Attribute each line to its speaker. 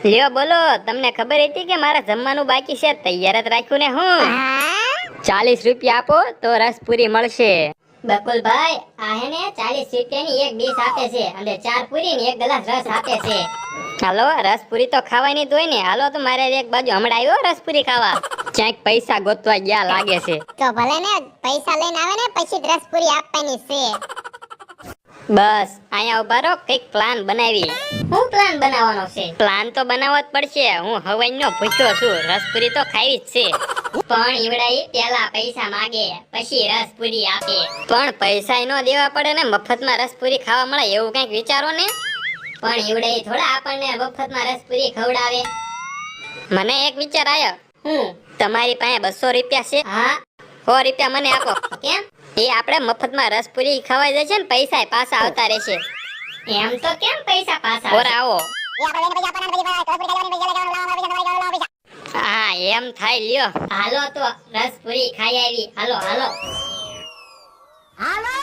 Speaker 1: લ્યો બોલો, તમને ખબર હતી કે મારા જમવાનું બાકી છે? તૈયાર જ રાખ્યું ને હું. 40 રૂપિયા આપો તો રસપુરી મળશે. બકુલભાઈ, આ હે ને 40 રૂપિયાની એક ડીશ આપે છે અને 4 પૂરી ને 1 ગ્લાસ રસ આપે છે. હાલો, રસપુરી તો ખાવાની જ હોય ને. હાલો તો મારે એક બાજુ હમણાં આવ્યો રસપુરી ખાવા. ક્યાંક પૈસા ગોતવા ગયા લાગે છે.
Speaker 2: તો ભલે ને, પૈસા લઈને આવે ને પછી રસપુરી આપવાની છે.
Speaker 1: બસ અહીંયા ઉભા રહો, કઈક પ્લાન બનાવી.
Speaker 2: હું પ્લાન બનાવવાનો છે?
Speaker 1: પ્લાન તો બનાવવો જ પડશે. હું હવાઈનો ભૂખ્યો છું, રસપુરી તો ખાવી જ છે.
Speaker 2: પણ ઈવડાઈ પેલા પૈસા માંગે પછી રસપુરી આપે.
Speaker 1: પણ પૈસા નો દેવા પડે ને, મફતમાં રસપુરી ખાવા મળે એવું કઈક વિચારો ને.
Speaker 2: પણ ઈવડાઈ થોડા આપણને મફતમાં રસપુરી ખવડાવે.
Speaker 1: મને એક વિચાર આવ્યો.
Speaker 2: હું?
Speaker 1: તમારી પાસે 200 રૂપિયા છે?
Speaker 2: હા.
Speaker 1: 100 રૂપિયા મને આપો.
Speaker 2: કેમ?
Speaker 1: એ આપણે મફતમાં રસપુરી ખવાઈ જશે ને, પૈસા પાછા આવતા રહેશે.
Speaker 2: એમ તો કેમ પૈસા પાછા
Speaker 1: ઓર આવો. હા એમ થાય. લ્યો
Speaker 2: હાલો તો રસપુરી ખાઈ આવી. હાલો હાલો હાલો.